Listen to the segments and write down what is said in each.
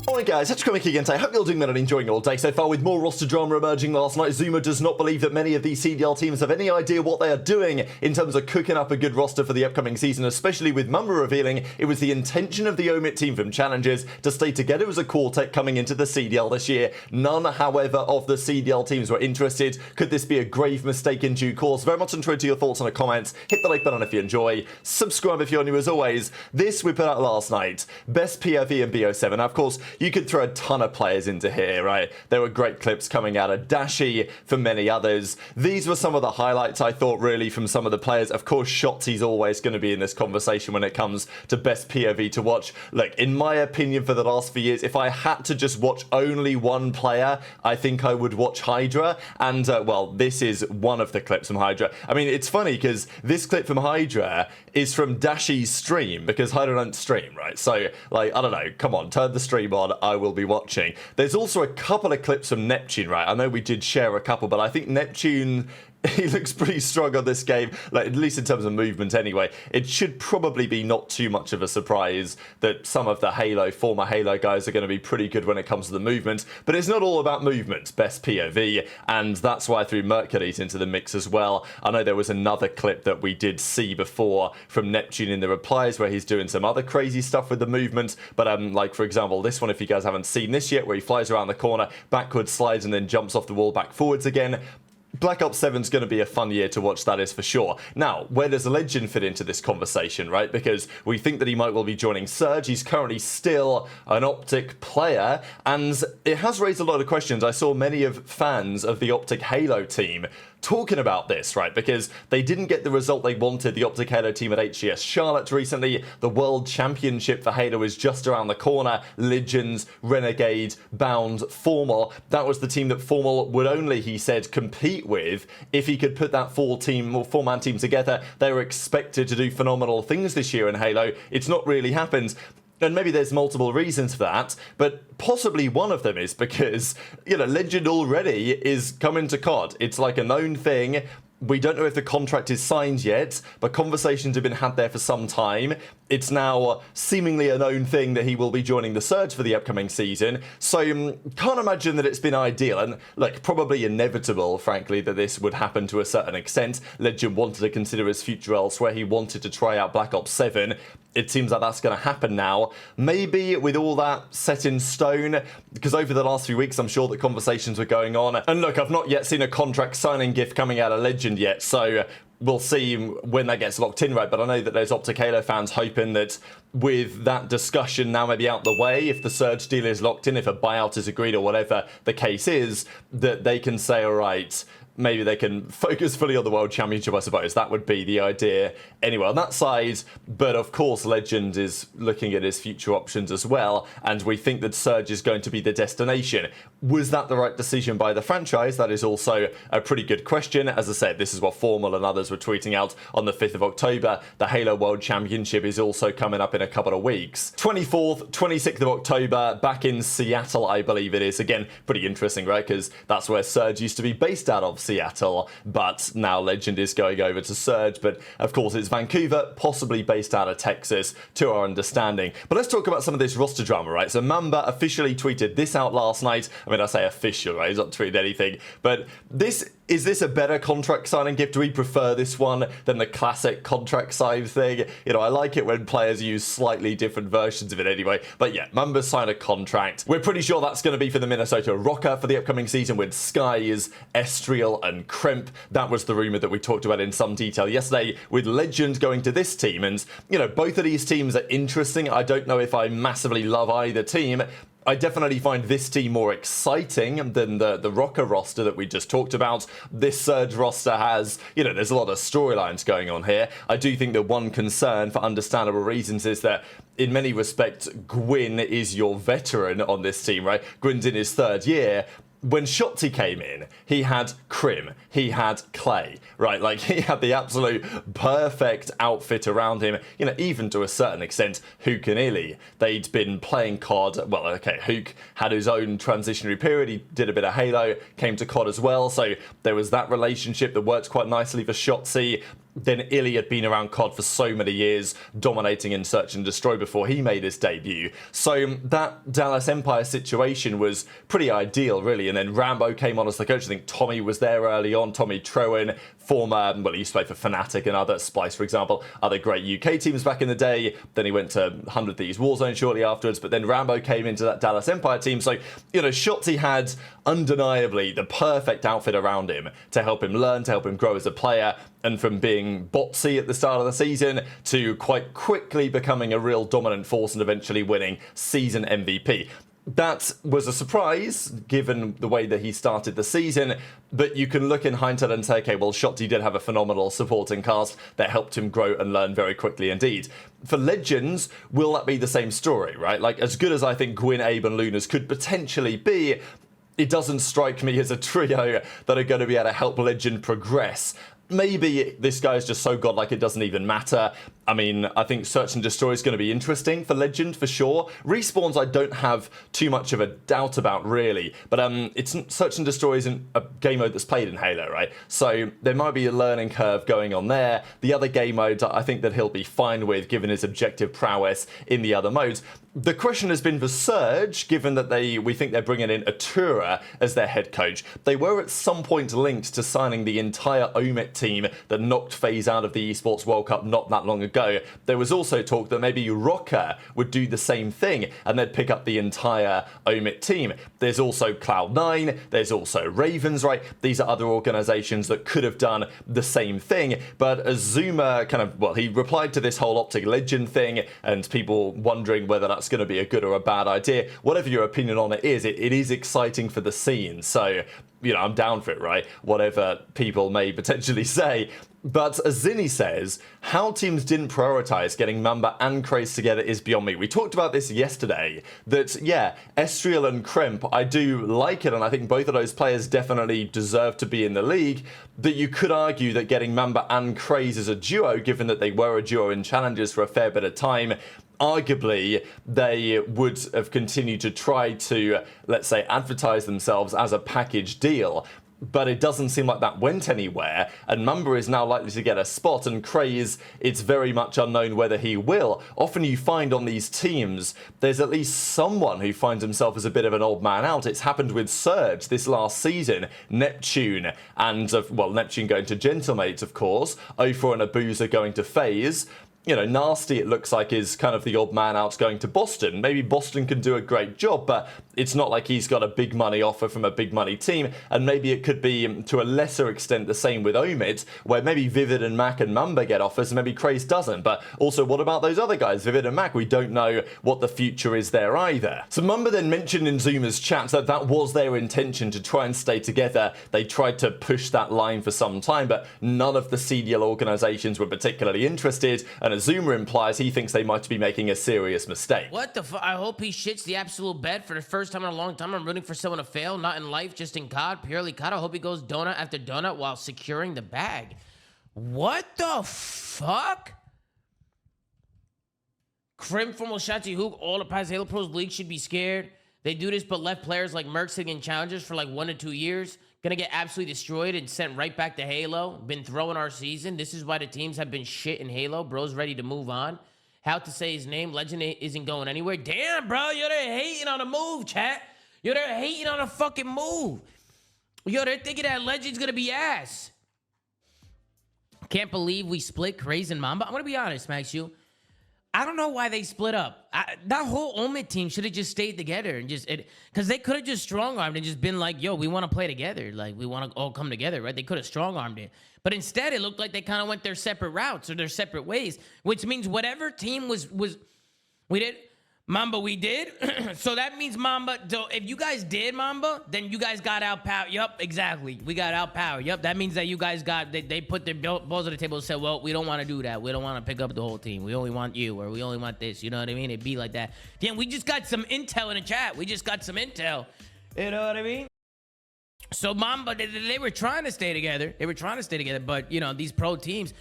Alright guys, it's Cammy again today. Hope you're all doing well and enjoying your day so far. With more roster drama emerging last night, ZooMaa does not believe that many of these CDL teams have any idea what they are doing in terms of cooking up a good roster for the upcoming season, especially with Mamba revealing it was the intention of the Omit team from Challengers to stay together as a quartet coming into the CDL this year. None, however, of the CDL teams were interested. Could this be a grave mistake in due course? Very much enjoyed your thoughts in the comments. Hit the like button if you enjoy. Subscribe if you're new as always. This we put out last night. Best POV and BO7. Now, of course, you could throw a ton of players into here, right? There were great clips coming out of Dashy for many others. These were some of the highlights I thought really from some of the players. Of course, Shotzzy's always going to be in this conversation when it comes to best POV to watch. Look, in my opinion, for the last few years, if I had to just watch only one player, I think I would watch HyDra. And, well, this is one of the clips from HyDra. I mean, it's funny because this clip from HyDra is from Dashy's stream because HyDra don't stream, right? So, like, I don't know, come on, turn the stream on, I will be watching. There's also a couple of clips from Neptune, right? I know we did share a couple, but I think Neptune, he looks pretty strong on this game, like at least in terms of movement anyway. It should probably be not too much of a surprise that some of the former Halo guys are going to be pretty good when it comes to the movement, but it's not all about movement, best POV, and that's why I threw Mercules into the mix as well. I know there was another clip that we did see before from Neptune in the replies where he's doing some other crazy stuff with the movement, but like for example this one, if you guys haven't seen this yet, where he flies around the corner, backwards slides and then jumps off the wall back forwards again. Black Ops 7's going to be a fun year to watch, that is for sure. Now, where does Legend fit into this conversation, right? Because we think that he might well be joining Surge. He's currently still an OpTic player, and it has raised a lot of questions. I saw many of fans of the OpTic Halo team talking about this, right? Because they didn't get the result they wanted, the OpTic Halo team at HGS Charlotte recently. The World Championship for Halo is just around the corner. Legends, Renegade, Bound, Formal. That was the team that Formal would only, he said, compete with if he could put that four-man team together. They were expected to do phenomenal things this year in Halo. It's not really happened. And maybe there's multiple reasons for that, but possibly one of them is because, you know, Legend already is coming to COD. It's like a known thing. We don't know if the contract is signed yet, but conversations have been had there for some time. It's now seemingly a known thing that he will be joining the Surge for the upcoming season. So can't imagine that it's been ideal, and look, probably inevitable, frankly, that this would happen to a certain extent. Legend wanted to consider his future elsewhere. He wanted to try out Black Ops 7. It seems like that's going to happen now. Maybe with all that set in stone, because over the last few weeks, I'm sure that conversations were going on. And look, I've not yet seen a contract signing gift coming out of Legend yet, so we'll see when that gets locked in, right? But I know that there's OpTic Halo fans hoping that with that discussion now maybe out the way, if the Surge deal is locked in, if a buyout is agreed or whatever the case is, that they can say, all right, maybe they can focus fully on the World Championship, I suppose. That would be the idea anyway on that side. But of course, Legend is looking at his future options as well, and we think that Surge is going to be the destination. Was that the right decision by the franchise? That is also a pretty good question. As I said, this is what Formal and others were tweeting out on the 5th of October. The Halo World Championship is also coming up in a couple of weeks. 24th, 26th of October, back in Seattle, I believe it is. Again, pretty interesting, right? Because that's where Surge used to be based out of, Seattle, but now Legend is going over to Surge. But of course it's Vancouver, possibly based out of Texas to our understanding. But let's talk about some of this roster drama, right? So Mamba officially tweeted this out last night. I mean, I say official, right? He's not tweeted anything, but is this a better contract signing gift? Do we prefer this one than the classic contract sign thing? You know, I like it when players use slightly different versions of it anyway. But yeah, Mamba signed a contract. We're pretty sure that's going to be for the Minnesota Rokkr for the upcoming season with Skies, Estriel and Crimp. That was the rumor that we talked about in some detail yesterday, with Legend going to this team. And, you know, both of these teams are interesting. I don't know if I massively love either team. I definitely find this team more exciting than the Rokkr roster that we just talked about. This Surge roster has, you know, there's a lot of storylines going on here. I do think that one concern, for understandable reasons, is that in many respects, Gwyn is your veteran on this team, right? Gwyn's in his 3rd year. When Shotzzy came in, he had Crim, he had Clay, right? Like, he had the absolute perfect outfit around him, you know, even to a certain extent, Huke and Illy. They'd been playing COD, well, okay, Huke had his own transitionary period, he did a bit of Halo, came to COD as well, so there was that relationship that worked quite nicely for Shotzzy. then Illy had been around COD for so many years, dominating in Search and Destroy before he made his debut. So that Dallas Empire situation was pretty ideal, really. And then Rambo came on as the coach. I think Tommy was there early on. Tommy Troen, former, well, he used to play for Fnatic and other, Splice, for example, other great UK teams back in the day. Then he went to 100 Thieves Warzone shortly afterwards. But then Rambo came into that Dallas Empire team. So, you know, Shotzzy had undeniably the perfect outfit around him to help him learn, to help him grow as a player. And from being botsy at the start of the season to quite quickly becoming a real dominant force and eventually winning season MVP. That was a surprise, given the way that he started the season, but you can look in hindsight and say, okay, well, Shotzzy did have a phenomenal supporting cast that helped him grow and learn very quickly indeed. For Legends, will that be the same story, right? Like, as good as I think Gwyn, Abe and Lunas could potentially be, it doesn't strike me as a trio that are going to be able to help Legend progress. Maybe this guy's just so godlike it doesn't even matter. I mean, I think Search and Destroy is going to be interesting for Legend for sure. Respawns I don't have too much of a doubt about really, but it's Search and Destroy isn't a game mode that's played in Halo, right? So there might be a learning curve going on there. The other game modes I think that he'll be fine with given his objective prowess in the other modes. The question has been for Surge, given that we think they're bringing in Atura as their head coach. They were at some point linked to signing the entire Omit team that knocked FaZe out of the Esports World Cup not that long ago. There was also talk that maybe Rokkr would do the same thing and they'd pick up the entire Omit team. There's also Cloud9, there's also Ravens, right? These are other organizations that could have done the same thing, but as ZooMaa kind of, well, he replied to this whole OpTic Legend thing and people wondering whether that's going to be a good or a bad idea. Whatever your opinion on it is exciting for the scene. So, you know, I'm down for it, right? Whatever people may potentially say. But as Zinni says, how teams didn't prioritize getting Mamba and Craze together is beyond me. We talked about this yesterday, that, yeah, Estriel and Kremp, I do like it, and I think both of those players definitely deserve to be in the league, but you could argue that getting Mamba and Craze as a duo, given that they were a duo in challenges for a fair bit of time, arguably they would have continued to try to, let's say, advertise themselves as a package deal. But it doesn't seem like that went anywhere, and Mamba is now likely to get a spot, and Craze, it's very much unknown whether he will. Often you find on these teams, there's at least someone who finds himself as a bit of an old man out. It's happened with Surge this last season, Neptune, and, well, Neptune going to Gentlemates, of course, O4 and Abuzah going to FaZe. You know, Nastie, it looks like, is kind of the odd man out going to Boston. Maybe Boston can do a great job, but it's not like he's got a big money offer from a big money team. And maybe it could be, to a lesser extent, the same with Omid, where maybe Vivid and Mac and Mamba get offers and maybe Craze doesn't. But also, what about those other guys, Vivid and Mac? We don't know what the future is there either. So Mamba then mentioned in ZooMaa's chat that that was their intention, to try and stay together. They tried to push that line for some time, but none of the CDL organizations were particularly interested. And as ZooMaa implies, he thinks they might be making a serious mistake. What the fuck? I hope he shits the absolute bed for the first time in a long time. I'm rooting for someone to fail, not in life, just in COD, purely COD. I hope he goes donut after donut while securing the bag. What the fuck? Crim from Shotzzy, Huke, all the past Halo Pros League should be scared. They do this but left players like Merc sitting in challengers for like 1 to 2 years. Gonna get absolutely destroyed and sent right back to Halo. Been throwing our season. This is why the teams have been shit in Halo. Bro's ready to move on. How to say his name. Legend isn't going anywhere. Damn, bro. You're there hating on the move, chat. You're there hating on the fucking move. Yo, they're thinking that Legend's gonna be ass. Can't believe we split Craze and Mamba. I'm gonna be honest, Max, you. I don't know why they split up. That whole Omid team should have just stayed together and just, because they could have just strong-armed and just been like, yo, we want to play together. Like, we want to all come together, right? They could have strong-armed it. But instead, it looked like they kind of went their separate routes or their separate ways, which means whatever team we did, Mamba, we did. So that means Mamba, so if you guys did Mamba, then you guys got outpowered. Yup, exactly. We got outpowered. Yup, that means that you guys got, they put their balls on the table and said, well, we don't want to do that. We don't want to pick up the whole team. We only want you, or we only want this. You know what I mean? It'd be like that. Damn, we just got some intel in the chat. We just got some intel. You know what I mean? So Mamba, they were trying to stay together. They were trying to stay together, but, you know, these pro teams,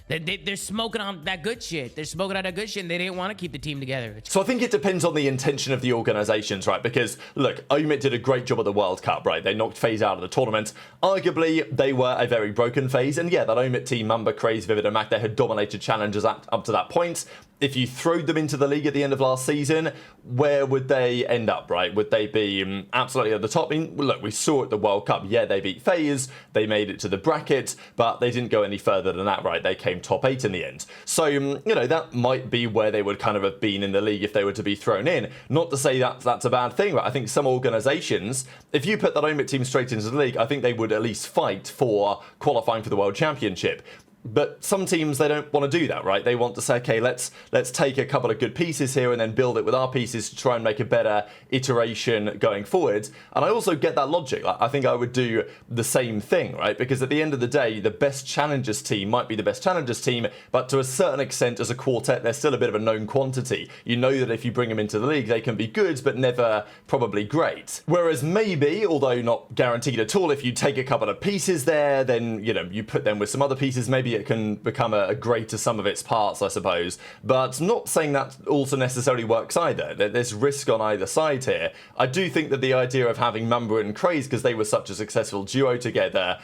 They're smoking on that good shit. They're smoking on that good shit, and they didn't want to keep the team together. So I think it depends on the intention of the organizations, right? Because, look, OMIT did a great job at the World Cup, right? They knocked FaZe out of the tournament. Arguably, they were a very broken FaZe. And yeah, that OMIT team, Mamba, Craze, Vivid, and Mac, they had dominated challenges up to that point. If you throwed them into the league at the end of last season, where would they end up, right? Would they be absolutely at the top? I mean, look, we saw at the World Cup, yeah, they beat FaZe, they made it to the bracket, but they didn't go any further than that, right? They came top 8 in the end. So, you know, that might be where they would kind of have been in the league if they were to be thrown in. Not to say that that's a bad thing, right? I think some organizations, if you put that OMIT team straight into the league, I think they would at least fight for qualifying for the World Championship. But some teams, they don't want to do that, right? They want to say, okay, let's take a couple of good pieces here and then build it with our pieces to try and make a better iteration going forward. And I also get that logic. I think I would do the same thing, right? Because at the end of the day, the best challengers team might be the best challengers team, but to a certain extent as a quartet, they're still a bit of a known quantity. You know that if you bring them into the league, they can be good, but never probably great. Whereas maybe, although not guaranteed at all, if you take a couple of pieces there, then, you know, you put them with some other pieces, maybe it can become a greater sum of its parts, I suppose. But not saying that also necessarily works either. There's risk on either side here. I do think that the idea of having Mamba and Craze, because they were such a successful duo together,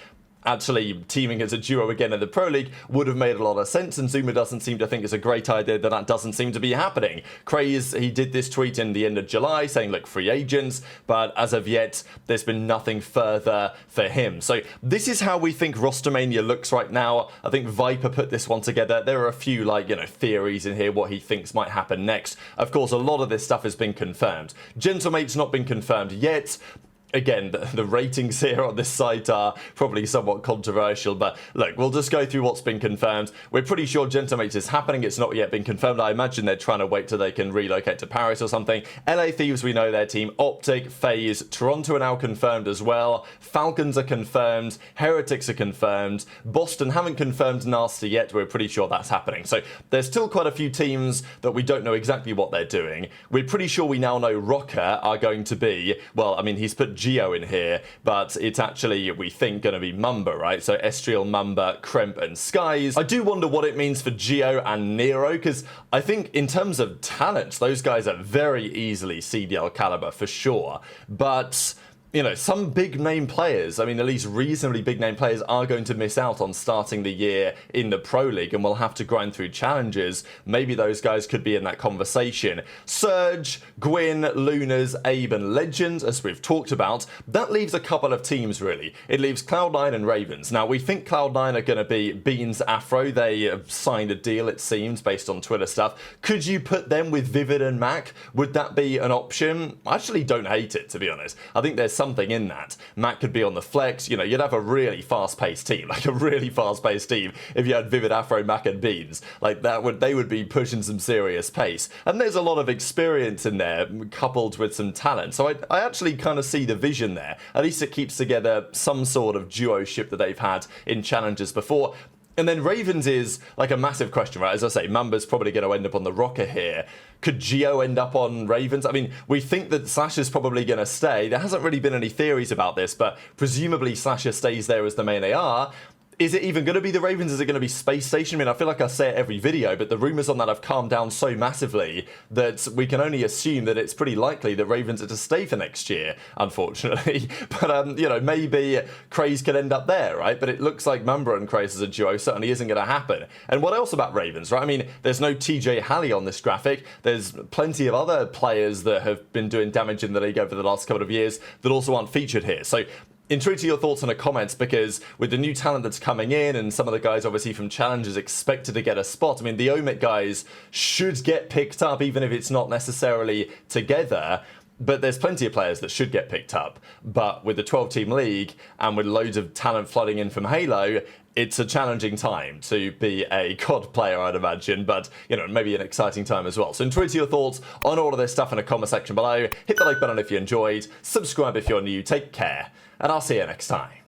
actually teaming as a duo again in the Pro League would have made a lot of sense, and ZooMaa doesn't seem to think it's a great idea that doesn't seem to be happening. Craze, he did this tweet in the end of July saying, look, free agents, but as of yet, there's been nothing further for him. So this is how we think Rostermania looks right now. I think Viper put this one together. There are a few, like, you know, theories in here, what he thinks might happen next. Of course, a lot of this stuff has been confirmed. Gentlemate's not been confirmed yet. Again, the ratings here on this site are probably somewhat controversial, but look, we'll just go through what's been confirmed. We're pretty sure Gentlemates is happening. It's not yet been confirmed. I imagine they're trying to wait till they can relocate to Paris or something. LA Thieves, we know their team. OpTic, FaZe, Toronto are now confirmed as well. Falcons are confirmed. Heretics are confirmed. Boston haven't confirmed Nastie yet. We're pretty sure that's happening. So there's still quite a few teams that we don't know exactly what they're doing. We're pretty sure we now know Rokkr are going to be, well, I mean, he's put Geo in here, but it's actually, we think, going to be Mamba, right? So Estriel, Mamba, Kremp, and Skies. I do wonder what it means for Geo and Nero, because I think in terms of talent, those guys are very easily CDL caliber for sure, but you know, some big name players, I mean, at least reasonably big name players are going to miss out on starting the year in the Pro League and will have to grind through challenges. Maybe those guys could be in that conversation. Surge, Gwyn, Lunas, Abe, and Legend, as we've talked about, that leaves a couple of teams, really. It leaves Cloud9 and Ravens. Now, we think Cloud9 are going to be Beans Afro. They have signed a deal, it seems, based on Twitter stuff. Could you put them with Vivid and Mac? Would that be an option? I actually don't hate it, to be honest. I think there's something in that. Mac could be on the flex. You know, you'd have a really fast-paced team, like a really fast-paced team if you had Vivid, Afro, Mac, and Beans. Like they would be pushing some serious pace. And there's a lot of experience in there, coupled with some talent. So I actually kind of see the vision there. At least it keeps together some sort of duo-ship that they've had in challenges before. And then Ravens is like a massive question, right? As I say, Mamba's probably going to end up on the Rokkr here. Could Geo end up on Ravens? I mean, we think that Slasher's probably going to stay. There hasn't really been any theories about this, but presumably Slasher stays there as the main AR. Is it even going to be the Ravens? Is it going to be Space Station? I mean, I feel like I say it every video, but the rumours on that have calmed down so massively that we can only assume that it's pretty likely that Ravens are to stay for next year, unfortunately. But, you know, maybe Craze could end up there, right? But it looks like Mamba and Craze as a duo certainly isn't going to happen. And what else about Ravens, right? I mean, there's no TJ Halley on this graphic. There's plenty of other players that have been doing damage in the league over the last couple of years that also aren't featured here. So intrigued to your thoughts in the comments, because with the new talent that's coming in and some of the guys obviously from challenges expected to get a spot, I mean, the OMIT guys should get picked up even if it's not necessarily together. But there's plenty of players that should get picked up. But with the 12-team league and with loads of talent flooding in from Halo, it's a challenging time to be a COD player, I'd imagine, but, you know, maybe an exciting time as well. So enjoy your thoughts on all of this stuff in the comment section below. Hit the like button if you enjoyed, subscribe if you're new, take care, and I'll see you next time.